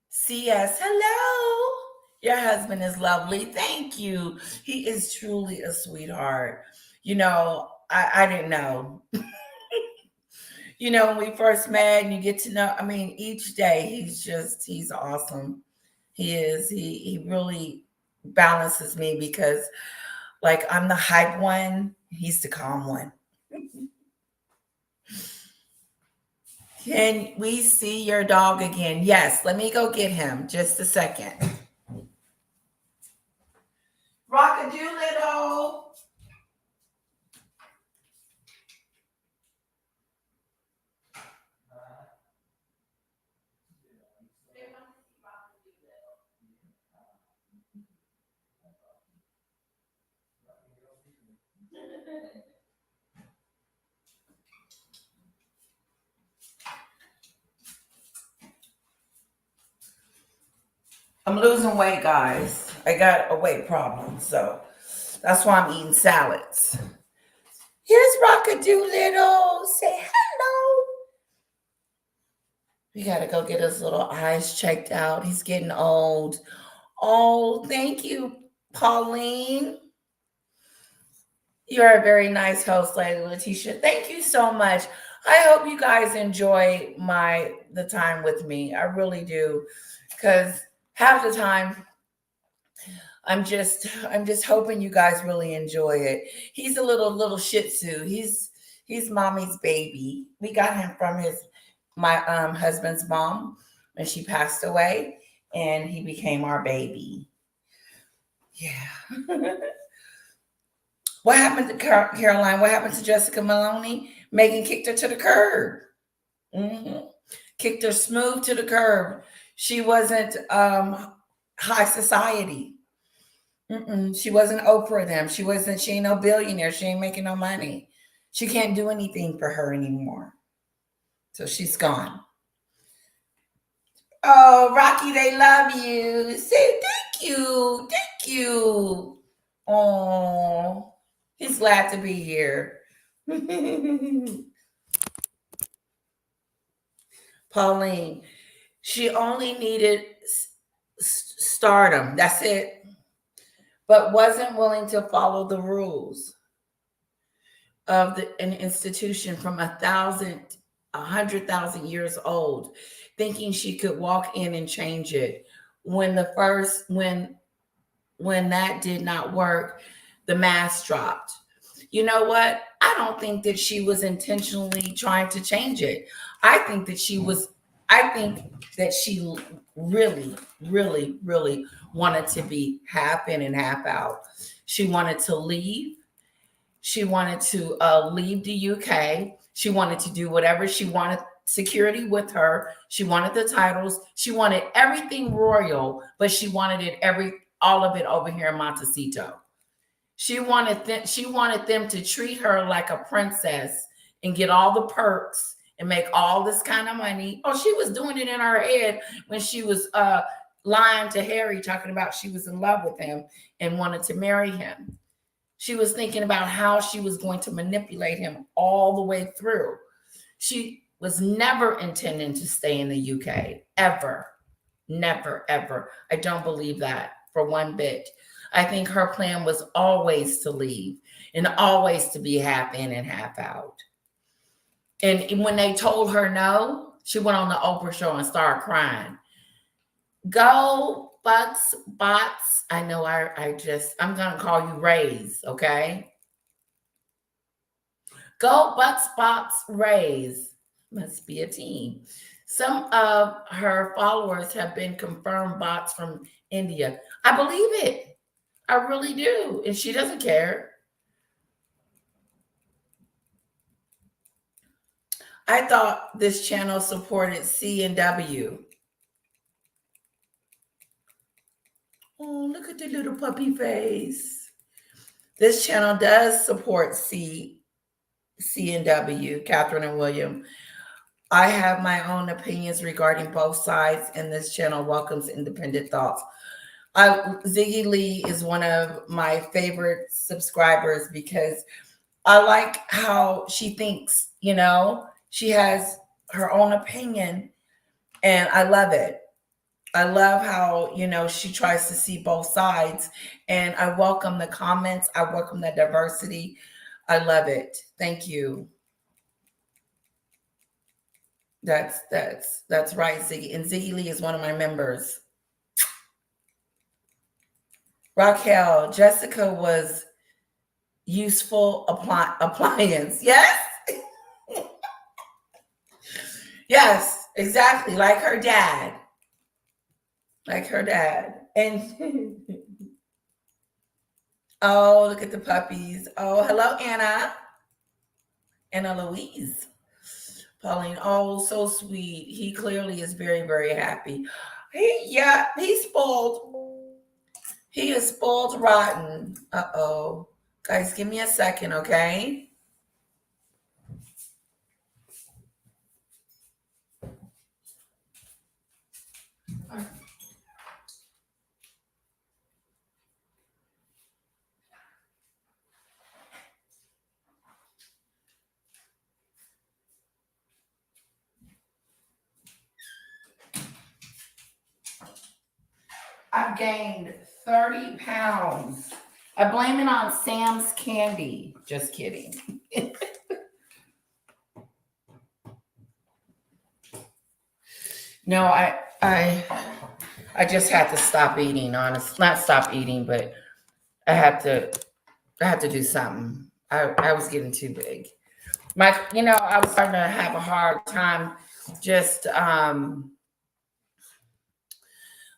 CS, hello. Your husband is lovely. Thank you. He is truly a sweetheart. You know, I didn't know. You know, when we first met and you get to know, I mean, each day he's awesome. He is. He really balances me because like I'm the hype one, he's the calm one. Can we see your dog again? Yes, let me go get him. Just a second. Rock-a-doodle. I'm losing weight, guys. I got a weight problem, so that's why I'm eating salads. Here's Rock-a-doodle. Say hello. We got to go get his little eyes checked out. He's getting old. Oh, thank you, Pauline. You're a very nice host, Lady Letitia. Thank you so much. I hope you guys enjoy the time with me. I really do, because half the time I'm just hoping you guys really enjoy it. He's a little Shih Tzu. He's mommy's baby. We got him from my husband's mom when she passed away, and he became our baby. Yeah. What happened to Caroline? What happened to Jessica Maloney? Meghan kicked her to the curb. Kicked her smooth to the curb. She wasn't high society. She wasn't Oprah them. She ain't no billionaire. She ain't making no money. She can't do anything for her anymore. So she's gone. Oh, Rocky, they love you. Say thank you. Thank you. Oh. He's glad to be here. Pauline, she only needed stardom. That's it. But wasn't willing to follow the rules of an institution from 100,000 years old, thinking she could walk in and change it. When that did not work, the mask dropped. You know what? I don't think that she was intentionally trying to change it. I think that she really, really, really wanted to be half in and half out. She wanted to leave. She wanted to leave the UK. She wanted to do whatever she wanted, security with her. She wanted the titles. She wanted everything royal, but she wanted all of it over here in Montecito. She wanted them to treat her like a princess and get all the perks and make all this kind of money. Oh, she was doing it in her head when she was lying to Harry, talking about she was in love with him and wanted to marry him. She was thinking about how she was going to manipulate him all the way through. She was never intending to stay in the UK, ever. Never, ever. I don't believe that for one bit. I think her plan was always to leave and always to be half in and half out. And when they told her no, she went on the Oprah show and started crying. Go, Bucks, Bots. I know I'm going to call you Rays, okay? Go, Bucks, Bots, Rays. Must be a team. Some of her followers have been confirmed bots from India. I believe it. I really do. And she doesn't care. I thought this channel supported C and W. Oh, look at the little puppy face. This channel does support C and W, Catherine and William. I have my own opinions regarding both sides, and this channel welcomes independent thoughts. Ziggy Lee is one of my favorite subscribers because I like how she thinks, you know, she has her own opinion, and I love it. I love how, you know, she tries to see both sides, and I welcome the comments. I welcome the diversity. I love it. Thank you. That's right, Ziggy. And Ziggy Lee is one of my members. Raquel, Jessica was useful appliance. Yes? Yes, exactly. Like her dad. Like her dad. And oh, look at the puppies. Oh, hello, Anna. Anna Louise. Pauline, oh, so sweet. He clearly is very, very happy. He's spoiled. He is spoiled rotten. Uh-oh. Guys, give me a second, okay? I've gained 30 pounds. I blame it on Sam's candy. Just kidding. No, I just had to stop eating, honestly. Not stop eating, but I had to do something. I was getting too big. I was starting to have a hard time just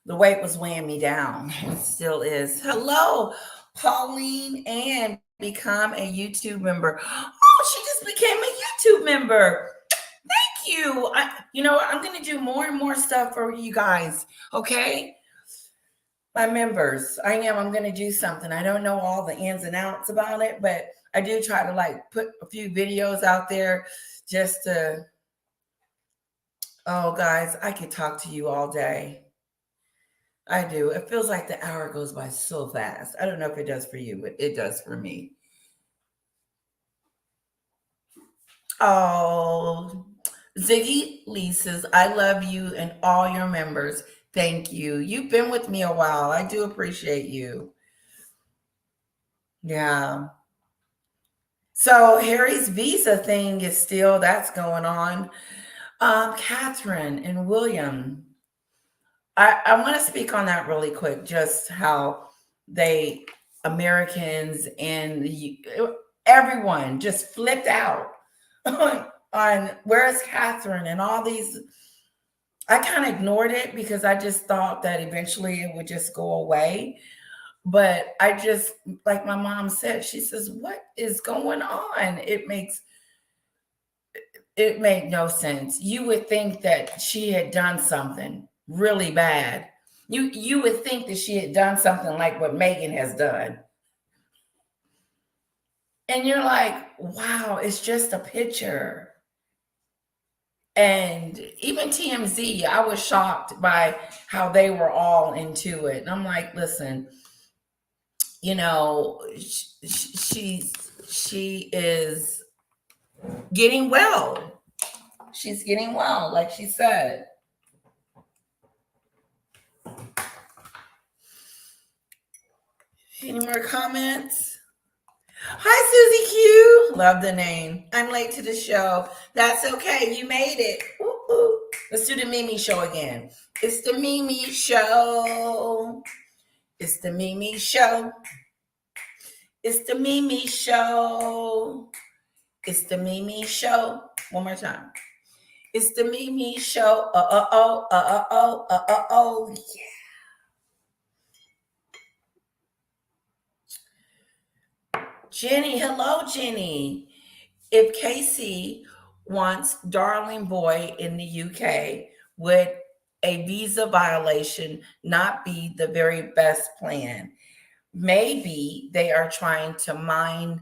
the weight was weighing me down. It still is. Hello, Pauline, and become a YouTube member. Oh, she just became a YouTube member. Thank you. I'm going to do more and more stuff for you guys. Okay. My members, I'm going to do something. I don't know all the ins and outs about it, but I do try to put a few videos out there just to, oh guys, I could talk to you all day. I do. It feels like the hour goes by so fast. I don't know if it does for you, but it does for me. Oh, Ziggy Lee says, I love you and all your members. Thank you. You've been with me a while. I do appreciate you. Yeah. So Harry's visa thing is still, that's going on. Catherine and William, I want to speak on that really quick, just how Americans and everyone just flipped out on where's Catherine and all these. I kind of ignored it because I just thought that eventually it would just go away. But I just, like my mom said, she says, what is going on? It made no sense. You would think that she had done something really bad. You would think that she had done something like what Meghan has done. And you're like, wow, it's just a picture. And even TMZ, I was shocked by how they were all into it. And I'm like, listen, she is getting well. She's getting well, like she said. Any more comments? Hi, Susie Q. Love the name. I'm late to the show. That's okay. You made it. Ooh. Let's do the Mimi show again. It's the Mimi show. It's the Mimi show. It's the Mimi show. It's the Mimi show. One more time. It's the Mimi Show. Oh. Jenny, hello, Jenny. If Casey wants Darling Boy in the UK, would a visa violation not be the very best plan? Maybe they are trying to mine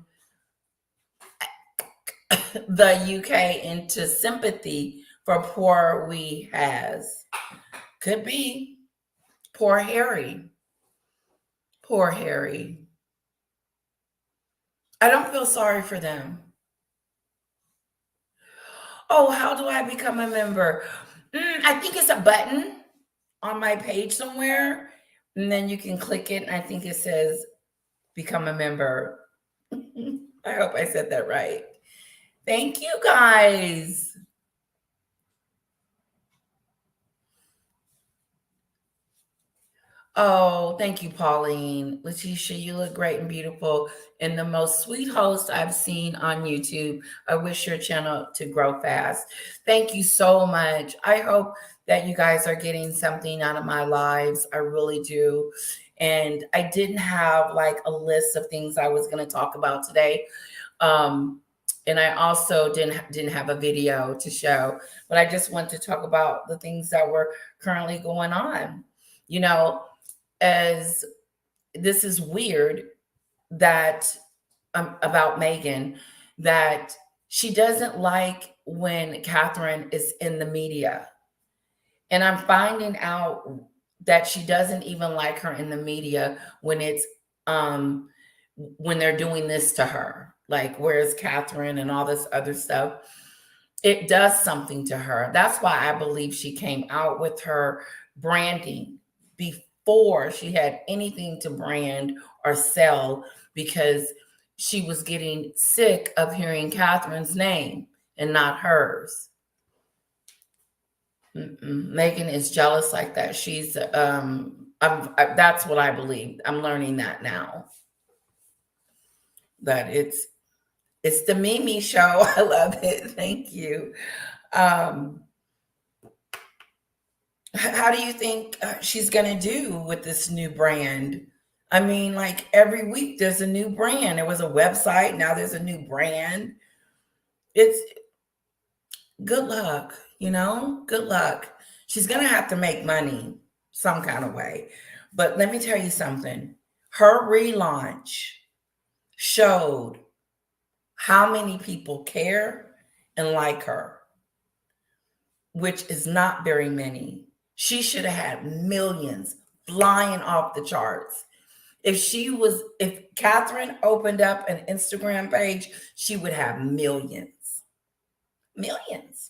the UK into sympathy for poor we has. Could be. Poor Harry. Poor Harry. I don't feel sorry for them. Oh, how do I become a member? I think it's a button on my page somewhere, and then you can click it, and I think it says become a member. I hope I said that right. Thank you, guys. Oh, thank you, Pauline. Letitia, you look great and beautiful and the most sweet host I've seen on YouTube. I wish your channel to grow fast. Thank you so much. I hope that you guys are getting something out of my lives. I really do. And I didn't have like a list of things I was going to talk about today. And I also didn't have a video to show, but I just want to talk about the things that were currently going on. You know, as this is weird that about Meghan, that she doesn't like when Catherine is in the media. And I'm finding out that she doesn't even like her in the media when it's when they're doing this to her, like where's Catherine and all this other stuff. It does something to her. That's why I believe she came out with her branding before she had anything to brand or sell, because she was getting sick of hearing Catherine's name and not hers. Meghan is jealous like that. She's that's what I believe. I'm learning that now. That it's the Mimi Show. I love it. Thank you. How do you think she's going to do with this new brand? I mean, like every week there's a new brand. There was a website. Now there's a new brand. It's good luck, good luck. She's going to have to make money some kind of way. But let me tell you something. Her relaunch showed how many people care and like her, which is not very many. She should have had millions flying off the charts. If Catherine opened up an Instagram page, she would have millions. Millions.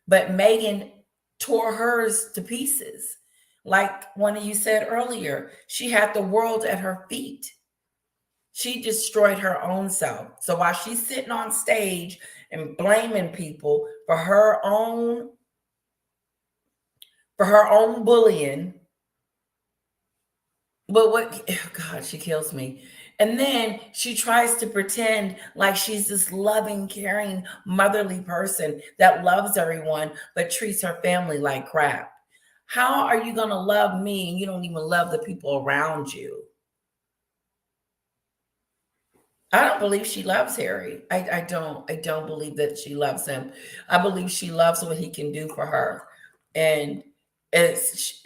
But Meghan tore hers to pieces. Like one of you said earlier, she had the world at her feet. She destroyed her own self. So while she's sitting on stage and blaming people for her own bullying, but God, she kills me. And then she tries to pretend like she's this loving, caring, motherly person that loves everyone, but treats her family like crap. How are you going to love me and you don't even love the people around you? I don't believe she loves Harry. I don't believe that she loves him. I believe she loves what he can do for her. And as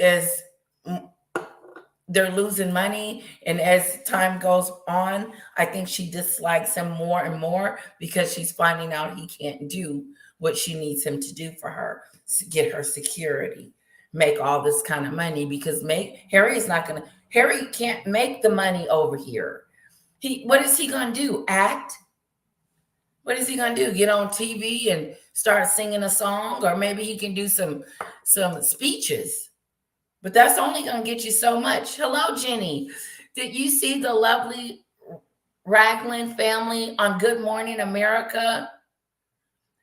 they're losing money, and as time goes on, I think she dislikes him more and more because she's finding out he can't do what she needs him to do for her, to get her security, make all this kind of money, because Harry can't make the money over here. What is he gonna do? Act? What is he gonna do? Get on TV and start singing a song? Or maybe he can do some speeches. But that's only going to get you so much. Hello, Jenny. Did you see the lovely Raglan family on Good Morning America?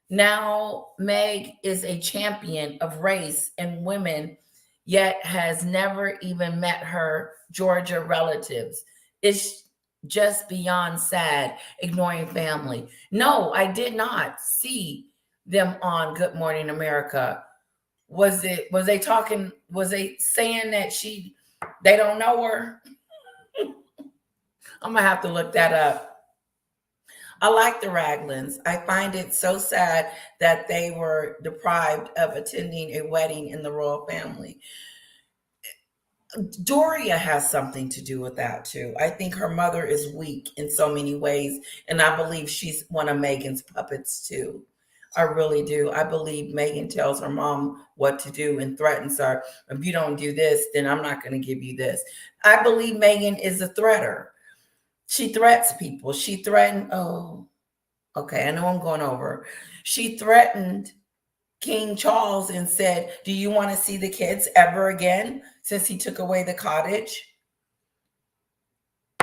Now Meg is a champion of race and women, yet has never even met her Georgia relatives. It's just beyond sad, ignoring family. No, I did not see them on Good Morning America? Was they saying that they don't know her? I'm gonna have to look that up. I like the Raglins. I find it so sad that they were deprived of attending a wedding in the royal family. Doria has something to do with that too. I think her mother is weak in so many ways, and I believe she's one of Meghan's puppets too. I really do. I believe Meghan tells her mom what to do and threatens her. If you don't do this, then I'm not going to give you this. I believe Meghan is a threater. She threats people. She threatened, oh, okay, I know I'm going over. She threatened King Charles and said, do you want to see the kids ever again since he took away the cottage?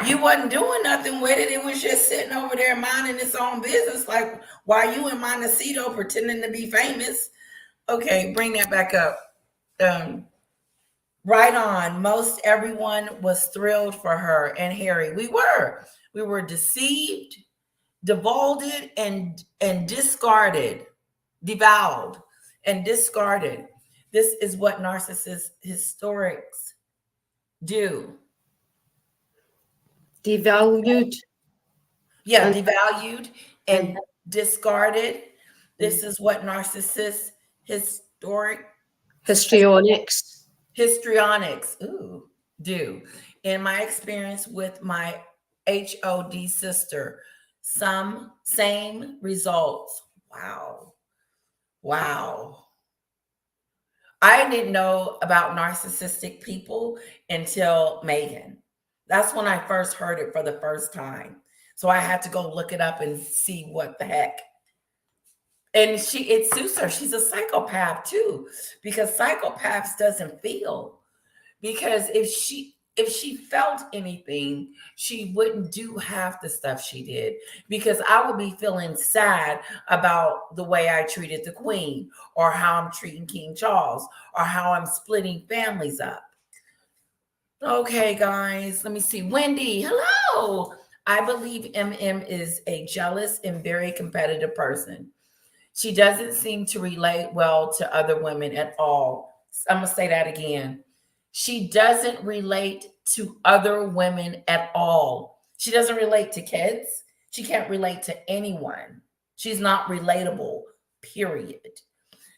You wasn't doing nothing with it. It was just sitting over there minding its own business. Like, why you in Montecito pretending to be famous? Okay, bring that back up. Right on. Most everyone was thrilled for her and Harry. We were deceived, devolved, and discarded, devalued, and discarded. This is what narcissist historics do. Devalued. Yeah, devalued and discarded. This is what narcissist histrionics do. In my experience with my HOD sister, same results. Wow. I didn't know about narcissistic people until Meghan. That's when I first heard it for the first time. So I had to go look it up and see what the heck. And it suits her. She's a psychopath too, because psychopaths doesn't feel. Because if she felt anything, she wouldn't do half the stuff she did, because I would be feeling sad about the way I treated the Queen, or how I'm treating King Charles, or how I'm splitting families up. Okay, guys, let me see. Wendy, hello. I believe MM is a jealous and very competitive person. She doesn't seem to relate well to other women at all. I'm going to say that again. She doesn't relate to other women at all. She doesn't relate to kids. She can't relate to anyone. She's not relatable, period.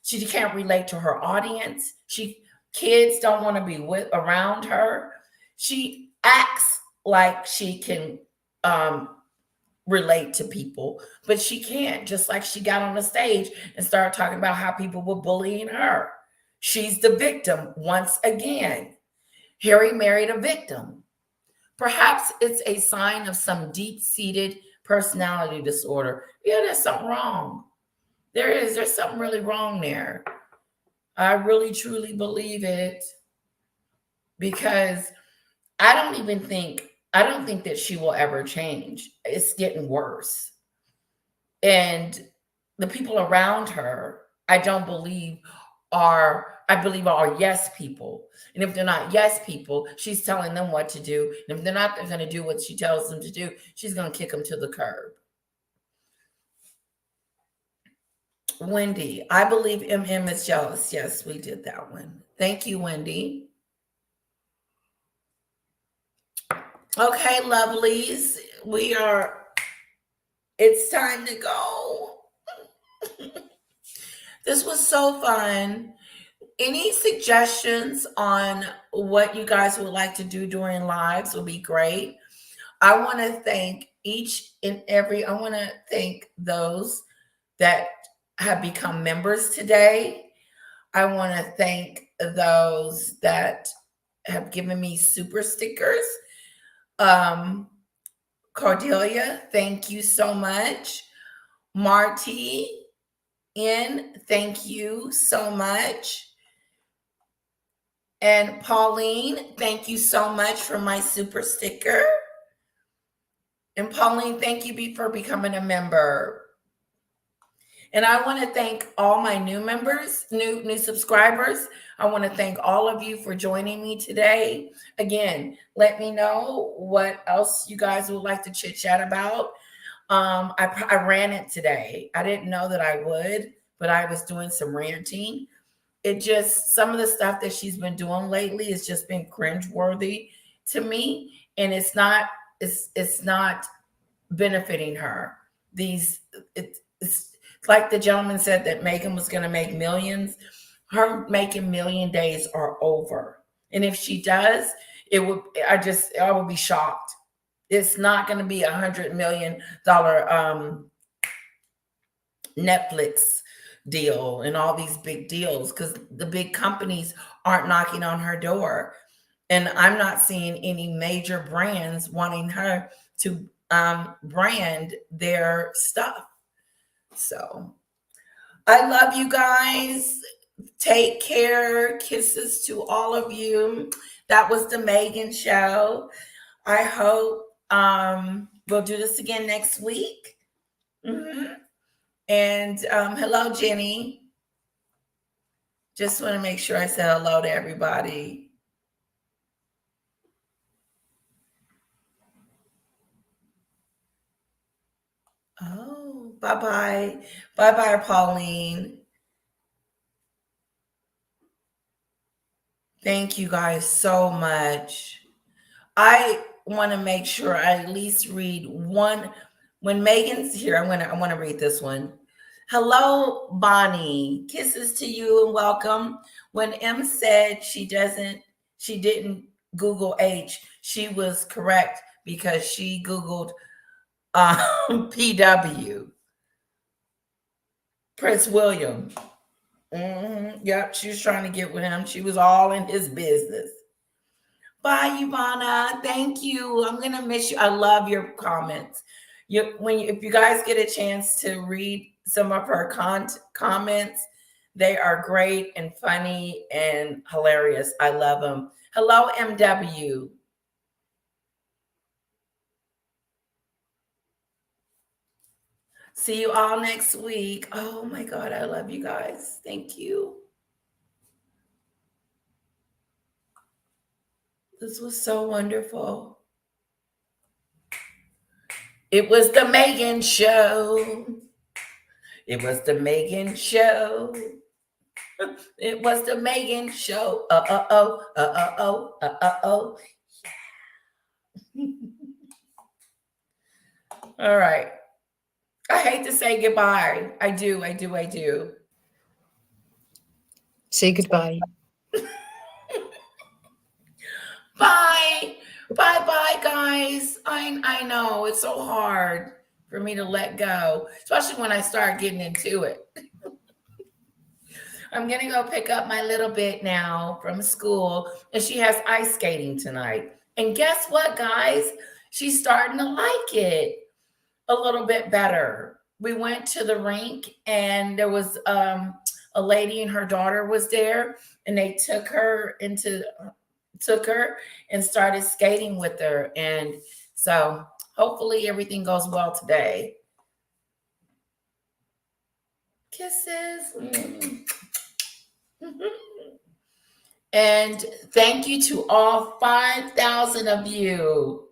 She can't relate to her audience. Kids don't want to be around her. She acts like she can relate to people, but she can't. Just like she got on the stage and started talking about how people were bullying her. She's the victim once again. Harry married a victim. Perhaps it's a sign of some deep-seated personality disorder. Yeah, there's something wrong. There's something really wrong there. I really truly believe it, because I don't think that she will ever change. It's getting worse. And the people around her, I believe are yes people. And if they're not yes people, she's telling them what to do. And if they're not going to do what she tells them to do, she's going to kick them to the curb. Wendy, I believe MM is jealous. Yes, we did that one. Thank you, Wendy. Okay, lovelies, it's time to go. This was so fun. Any suggestions on what you guys would like to do during lives would be great. I want to thank I want to thank those that have become members today. I want to thank those that have given me super stickers. Cordelia, thank you so much. Marty thank you so much. And Pauline, thank you so much for my super sticker. And Pauline, thank you for becoming a member. And I want to thank all my new members, new subscribers. I want to thank all of you for joining me today. Again, let me know what else you guys would like to chit chat about. I ran it today. I didn't know that I would, but I was doing some ranting. It just, some of the stuff that she's been doing lately has just been cringeworthy to me, and it's not benefiting her. It's like the gentleman said that Meghan was going to make millions. Her making million days are over, and if she does, I will be shocked. It's not going to be $100 million Netflix deal and all these big deals, because the big companies aren't knocking on her door, and I'm not seeing any major brands wanting her to brand their stuff. So I love you guys. Take care. Kisses to all of you. That was the Meghan show. I hope we'll do this again next week. And hello, Jenny. Just want to make sure I said hello to everybody. Oh, bye-bye. Bye-bye, Pauline. Thank you guys so much. I want to make sure I at least read one. When Megan's here, I want to read this one. Hello, Bonnie. Kisses to you and welcome. When M said she didn't Google H, she was correct because she Googled PW. Prince William. Yep, she was trying to get with him. She was all in his business. Bye, Ivana. Thank you. I'm gonna miss you. I love your comments. If you guys get a chance to read some of her comments, they are great and funny and hilarious. I love them. Hello, MW. See you all next week. Oh my God, I love you guys. Thank you. This was so wonderful. It was the Meghan show. It was the Meghan show. It was the Meghan show. All right. I hate to say goodbye. I do. Say goodbye. Bye. Bye, guys. I know it's so hard for me to let go, especially when I start getting into it. I'm going to go pick up my little bit now from school, and she has ice skating tonight. And guess what, guys? She's starting to like it a little bit better. We went to the rink, and there was a lady and her daughter was there, and they took her and started skating with her. And so hopefully everything goes well today. Kisses. And thank you to all 5,000 of you.